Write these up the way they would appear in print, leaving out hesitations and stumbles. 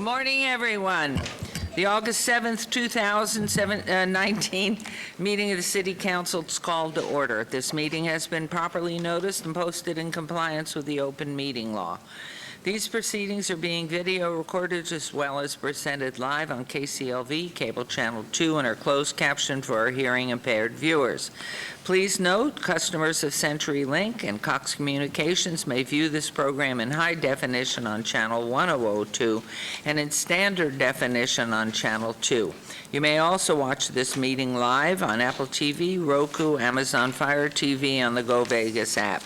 Good morning, everyone. The August 7th, 2019 meeting of the City Council is called to order. This meeting has been properly noticed and posted in compliance with the open meeting law. These proceedings are being video recorded as well as presented live on KCLV, Cable Channel 2, and are closed captioned for our hearing impaired viewers. Please note, customers of CenturyLink and Cox Communications may view this program in high definition on Channel 1002 and in standard definition on Channel 2. You may also watch this meeting live on Apple TV, Roku, Amazon Fire TV, on the Go Vegas app.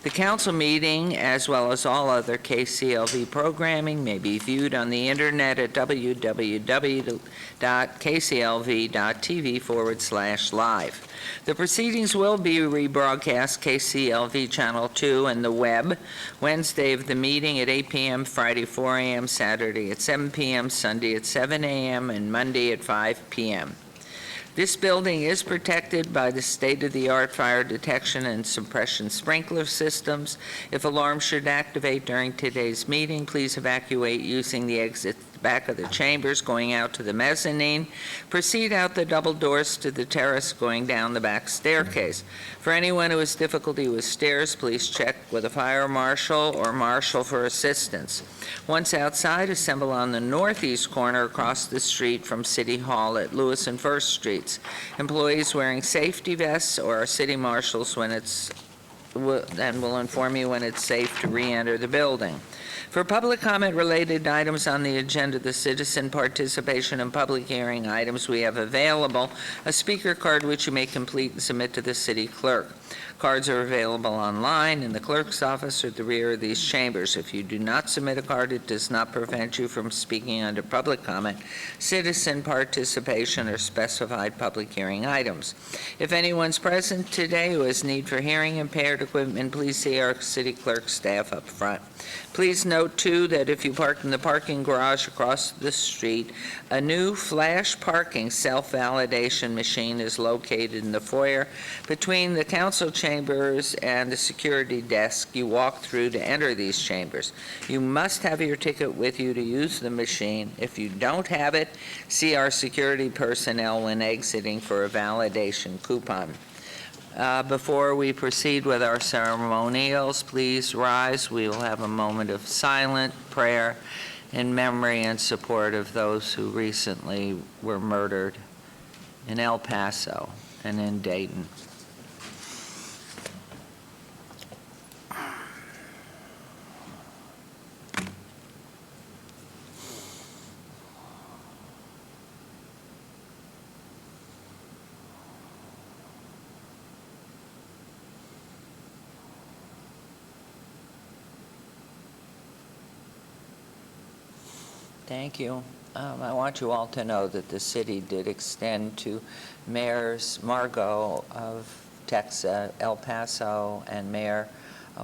The council meeting, as well as all other KCLV programming, may be viewed on the internet at www.kclv.tv/live. The proceedings will be rebroadcast KCLV Channel 2 and the web, Wednesday of the meeting at 8 p.m., Friday 4 a.m., Saturday at 7 p.m., Sunday at 7 a.m., and Monday at 5 p.m. This building is protected by the state-of-the-art fire detection and suppression sprinkler systems. If alarms should activate during today's meeting, please evacuate using the exit back of the chambers going out to the mezzanine. Proceed out the double doors to the terrace going down the back staircase. For anyone who has difficulty with stairs, please check with a fire marshal or marshal for assistance. Once outside, assemble on the northeast corner across the street from City Hall at Lewis and First Streets. Employees wearing safety vests or our city marshals then will inform you when it's safe to re-enter the building. For public comment related items on the agenda, the citizen participation and public hearing items, we have available a speaker card which you may complete and submit to the city clerk. Cards are available online in the clerk's office or at the rear of these chambers. If you do not submit a card, it does not prevent you from speaking under public comment, citizen participation, or specified public hearing items. If anyone's present today who has need for hearing impaired equipment, please see our city clerk staff up front. Please note, too, that if you park in the parking garage across the street, a new flash parking self-validation machine is located in the foyer between the council chambers and the security desk you walk through to enter these chambers. You must have your ticket with you to use the machine. If you don't have it, see our security personnel when exiting for a validation coupon. Before we proceed with our ceremonials, please rise. We will have a moment of silent prayer in memory and support of those who recently were murdered in El Paso and in Dayton. Thank you. I want you all to know that the city did extend to Mayors Margot of Texas, El Paso, and Mayor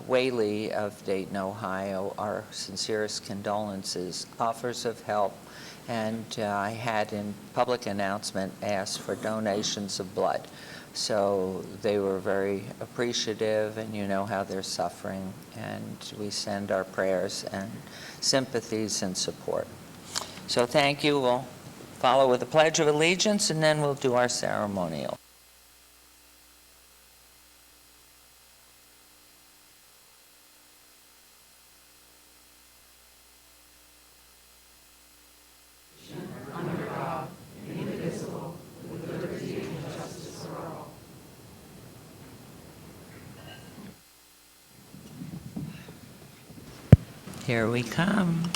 Whaley of Dayton, Ohio, our sincerest condolences, offers of help, and I had in public announcement asked for donations of blood. So they were very appreciative, and you know how they're suffering, and we send our prayers and sympathies and support. So thank you. We'll follow with the Pledge of Allegiance, and then we'll do our ceremonial. Under God, indivisible, with liberty and justice for all. Here we come.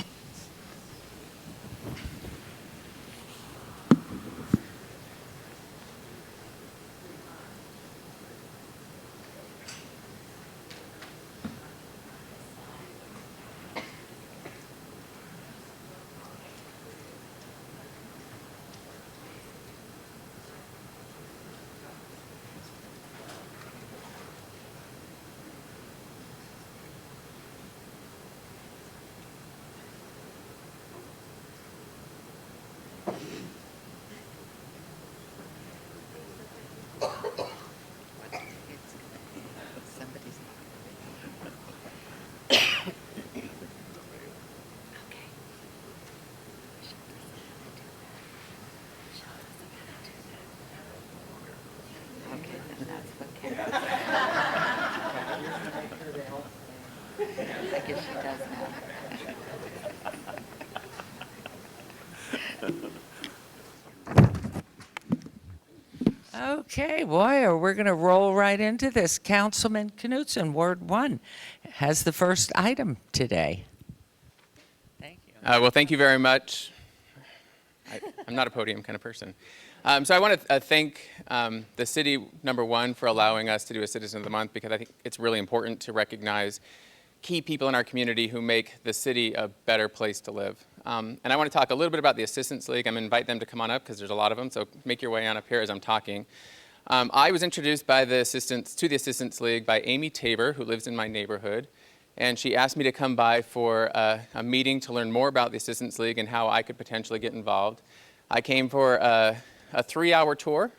Okay, boy, we're going to roll right into this. Councilman Knutson, Ward 1, has the first item today. Thank you. Well, thank you very much. I'm not a podium kind of person. So I want to thank the city, number one, for allowing us to do a Citizen of the Month, because I think it's really important to recognize key people in our community who make the city a better place to live. And I want to talk a little bit about the Assistance League. I'm going to invite them to come on up because there's a lot of them, so make your way on up here as I'm talking. I was introduced to the Assistance League by Amy Tabor, who lives in my neighborhood. And she asked me to come by for a meeting to learn more about the Assistance League and how I could potentially get involved. I came for a 3-hour tour.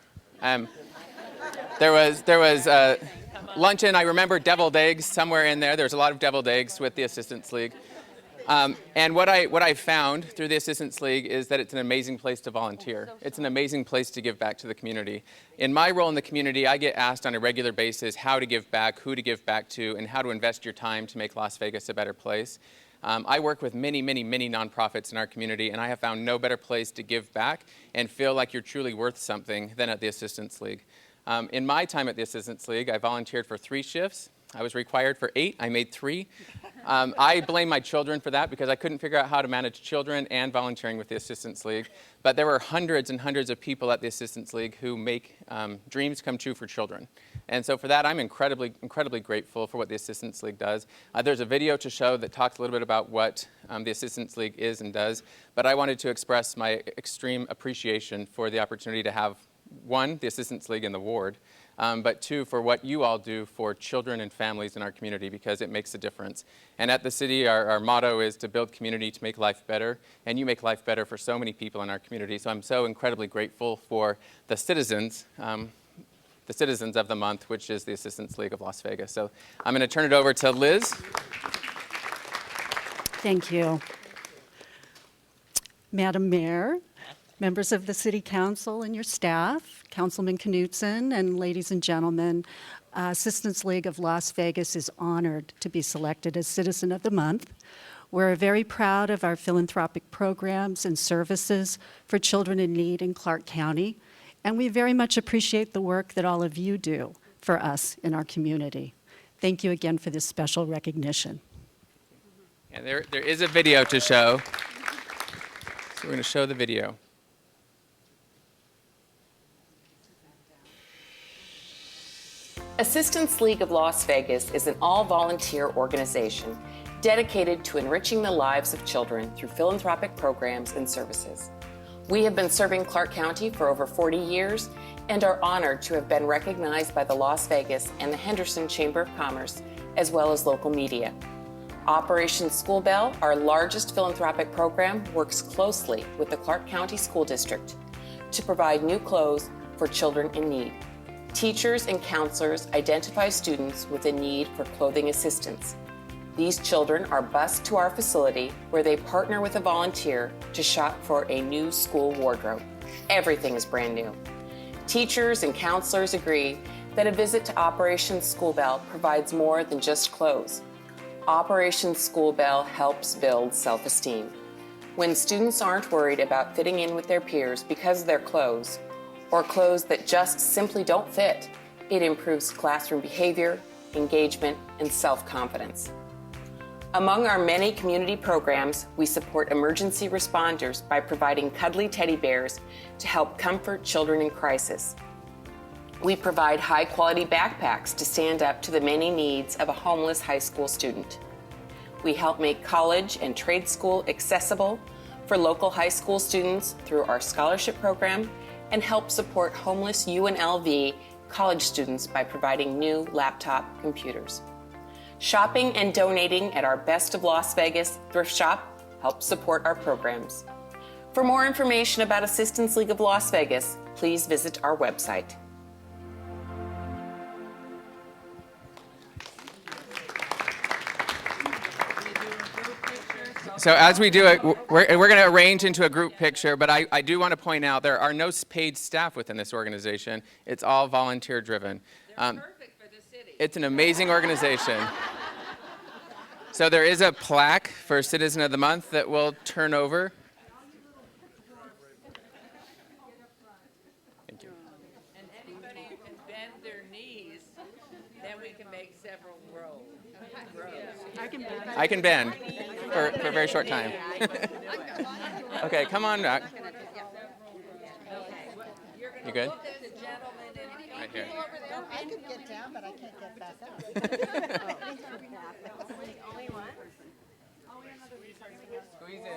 There was luncheon. I remember deviled eggs somewhere in there. There was a lot of deviled eggs with the Assistance League. And what I found through the Assistance League is that it's an amazing place to volunteer. It's an amazing place to give back to the community. In my role in the community, I get asked on a regular basis how to give back, who to give back to, and how to invest your time to make Las Vegas a better place. I work with many, many, many nonprofits in our community, and I have found no better place to give back and feel like you're truly worth something than at the Assistance League. In my time at the Assistance League, I volunteered for 3 shifts. I was required for 8. I made 3. I blame my children for that because I couldn't figure out how to manage children and volunteering with the Assistance League. But there were hundreds and hundreds of people at the Assistance League who make dreams come true for children. And so for that, I'm incredibly, incredibly grateful for what the Assistance League does. There's a video to show that talks a little bit about what the Assistance League is and does. But I wanted to express my extreme appreciation for the opportunity to have, 1, the Assistance League in the ward, but 2, for what you all do for children and families in our community, because it makes a difference. And at the city, our motto is to build community to make life better, and you make life better for so many people in our community. So I'm so incredibly grateful for the citizens of the month, which is the Assistance League of Las Vegas. So I'm going to turn it over to Liz. Thank you. Madam Mayor, members of the City Council and your staff, Councilman Knutson, and ladies and gentlemen, Assistance League of Las Vegas is honored to be selected as Citizen of the Month. We're very proud of our philanthropic programs and services for children in need in Clark County, and we very much appreciate the work that all of you do for us in our community. Thank you again for this special recognition. And there is a video to show. So we're going to show the video. Assistance League of Las Vegas is an all-volunteer organization dedicated to enriching the lives of children through philanthropic programs and services. We have been serving Clark County for over 40 years and are honored to have been recognized by the Las Vegas and the Henderson Chamber of Commerce, as well as local media. Operation School Bell, our largest philanthropic program, works closely with the Clark County School District to provide new clothes for children in need. Teachers and counselors identify students with a need for clothing assistance. These children are bused to our facility where they partner with a volunteer to shop for a new school wardrobe. Everything is brand new. Teachers and counselors agree that a visit to Operation School Bell provides more than just clothes. Operation School Bell helps build self-esteem. When students aren't worried about fitting in with their peers because of their clothes, or clothes that just simply don't fit, it improves classroom behavior, engagement, and self-confidence. Among our many community programs, we support emergency responders by providing cuddly teddy bears to help comfort children in crisis. We provide high-quality backpacks to stand up to the many needs of a homeless high school student. We help make college and trade school accessible for local high school students through our scholarship program, and help support homeless UNLV college students by providing new laptop computers. Shopping and donating at our Best of Las Vegas thrift shop helps support our programs. For more information about Assistance League of Las Vegas, please visit our website. So as we do it, we're going to arrange into a group picture, but I do want to point out there are no paid staff within this organization. It's all volunteer driven. They're perfect for the city. It's an amazing organization. So there is a plaque for Citizen of the Month that we'll turn over. I can bend for a very short time. Okay, come on back. You good? Right here. I could get down, but I can't get back up. Squeeze in.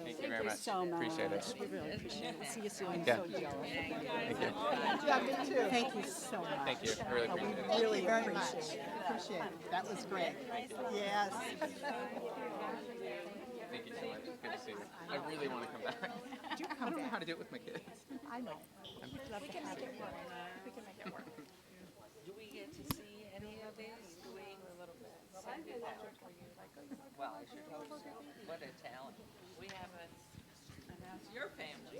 Thank you very much. so much. Appreciate it. We really appreciate it. See you soon. Yeah. So jealous. Thank you. Yeah, me too. Thank you so much. Thank you. I really appreciate it. Really very much. Appreciate it. That was great. Yes. Thank you so much. Good to see you. I really want to come back. I don't know how to do it with my kids. I know. Do we get to see any of these? Do we? Well, I should hope so. What a talent. We haven't announced your family.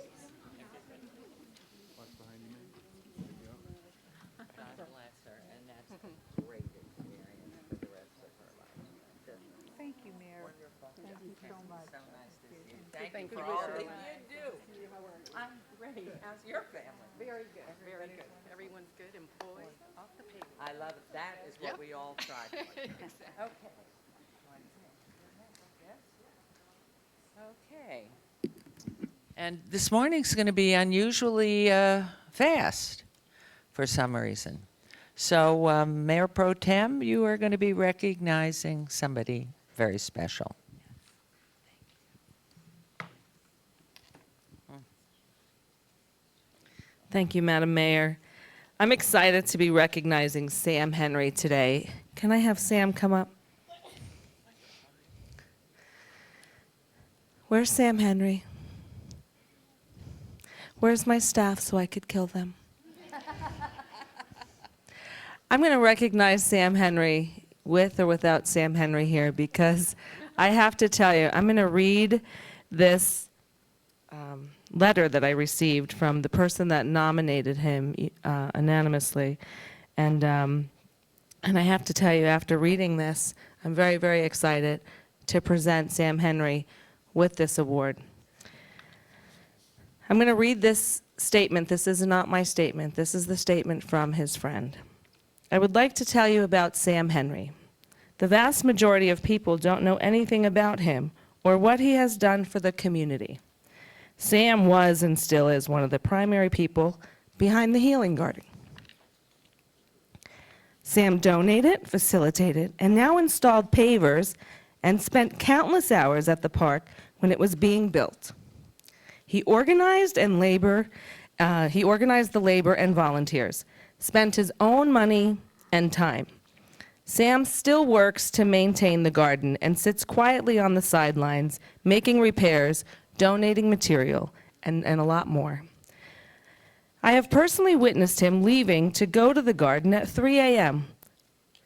God bless her, and that's a great experience for the rest of her life. Thank you, Mayor. Thank you so much. So nice to see you. Thank you for all that you do. I'm great. How's your family? Very good, very good. Everyone's good, employed, off the payroll. I love it. That is what we all try for. Okay. Okay. And this morning's going to be unusually fast for some reason. So, Mayor Pro Tem, you are going to be recognizing somebody very special. Thank you, Madam Mayor. I'm excited to be recognizing Sam Henry today. Can I have Sam come up? Where's Sam Henry? Where's my staff so I could kill them? I'm going to recognize Sam Henry with or without Sam Henry here because I have to tell you, I'm going to read this letter that I received from the person that nominated him anonymously. And I have to tell you, after reading this, I'm very, very excited to present Sam Henry with this award. I'm going to read this statement. This is not my statement. This is the statement from his friend. I would like to tell you about Sam Henry. The vast majority of people don't know anything about him or what he has done for the community. Sam was and still is one of the primary people behind the Healing Garden. Sam donated, facilitated, and now installed pavers and spent countless hours at the park when it was being built. He organized the labor and volunteers, spent his own money and time. Sam still works to maintain the garden and sits quietly on the sidelines, making repairs, donating material, and a lot more. I have personally witnessed him leaving to go to the garden at 3 a.m.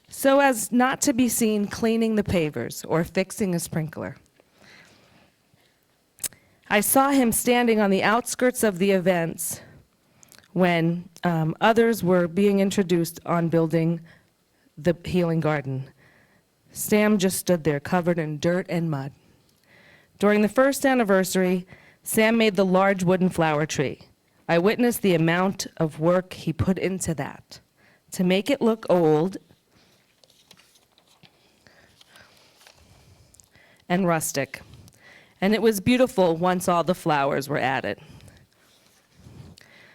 so as not to be seen cleaning the pavers or fixing a sprinkler. I saw him standing on the outskirts of the events when others were being introduced on building the Healing Garden. Sam just stood there covered in dirt and mud. During the first anniversary, Sam made the large wooden flower tree. I witnessed the amount of work he put into that to make it look old and rustic. And it was beautiful once all the flowers were added.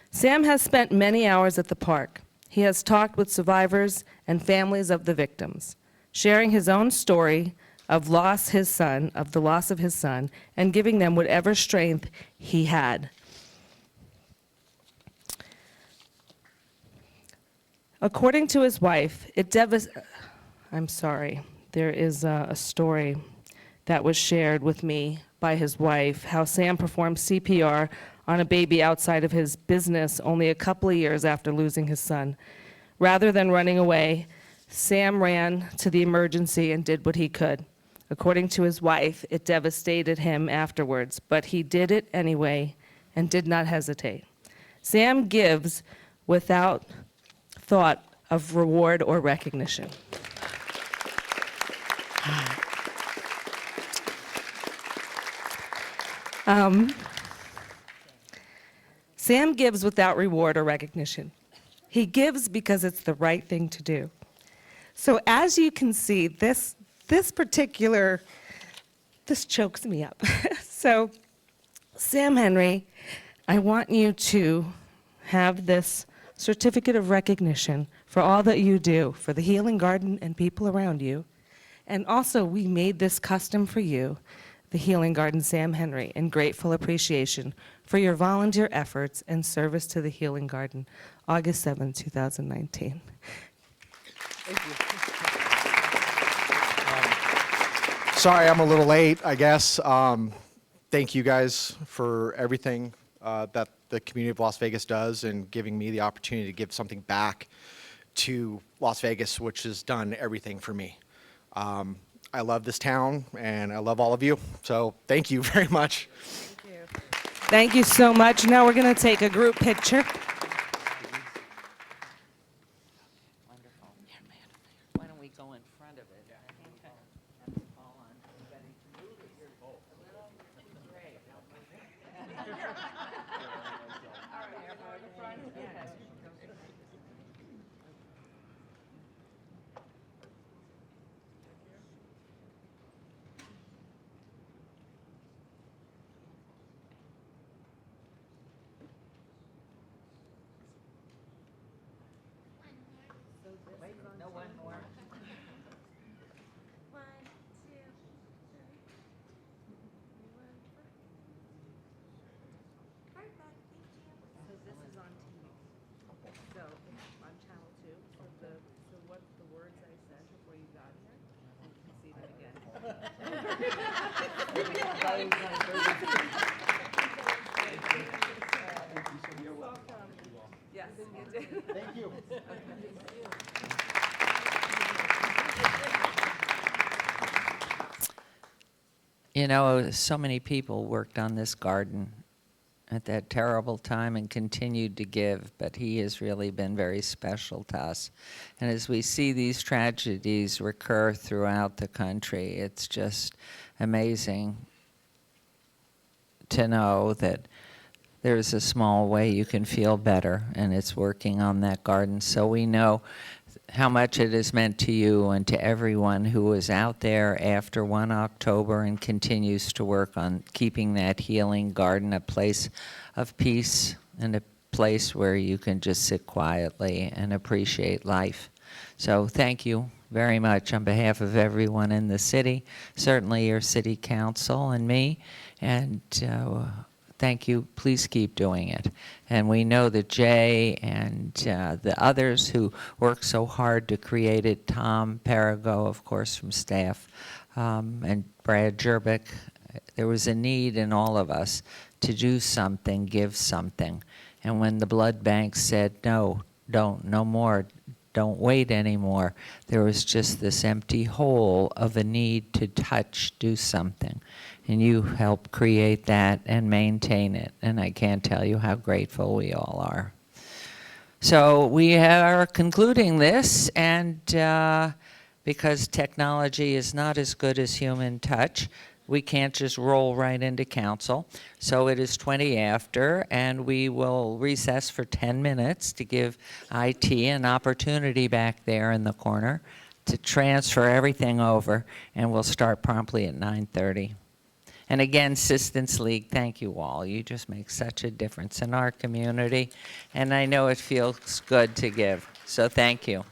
Sam has spent many hours at the park. He has talked with survivors and families of the victims, sharing his own story of the loss of his son, and giving them whatever strength he had. According to his wife, there is a story that was shared with me by his wife, how Sam performed CPR on a baby outside of his business only a couple of years after losing his son. Rather than running away, Sam ran to the emergency and did what he could. According to his wife, it devastated him afterwards, but he did it anyway and did not hesitate. Sam gives without thought of reward or recognition. Sam gives without reward or recognition. He gives because it's the right thing to do. So as you can see, this chokes me up. So Sam Henry, I want you to have this certificate of recognition for all that you do for the Healing Garden and people around you. And also, we made this custom for you, the Healing Garden Sam Henry, in grateful appreciation for your volunteer efforts and service to the Healing Garden, August 7, 2019. Sorry, I'm a little late, I guess. Thank you guys for everything that the community of Las Vegas does and giving me the opportunity to give something back to Las Vegas, which has done everything for me. I love this town and I love all of you, so thank you very much. Thank you so much. Now we're going to take a group picture. Wonderful. Why don't we go in front of it? I think I have to call on everybody to move it. You're a little great. No one more. So on channel 2, so what the words I said before you got here, and you can see them again. Yes, you did. Thank you. You know, so many people worked on this garden at that terrible time and continued to give, but he has really been very special to us. And as we see these tragedies recur throughout the country, it's just amazing to know that there's a small way you can feel better, and it's working on that garden. So we know how much it has meant to you and to everyone who was out there after 1 October and continues to work on keeping that healing garden a place of peace and a place where you can just sit quietly and appreciate life. So thank you very much on behalf of everyone in the city, certainly your city council and me, and thank you. Please keep doing it. And we know that Jay and the others who worked so hard to create it, Tom Perigo, of course, from staff, and Brad Jerbick, there was a need in all of us to do something, give something. And when the blood bank said, no, don't, no more, don't wait anymore, there was just this empty hole of a need to touch, do something. And you helped create that and maintain it. And I can't tell you how grateful we all are. So we are concluding this, and because technology is not as good as human touch, we can't just roll right into council. So it is 20 after, and we will recess for 10 minutes to give IT an opportunity back there in the corner to transfer everything over, and we'll start promptly at 9:30. And again, Assistance League, thank you all. You just make such a difference in our community, and I know it feels good to give. So thank you.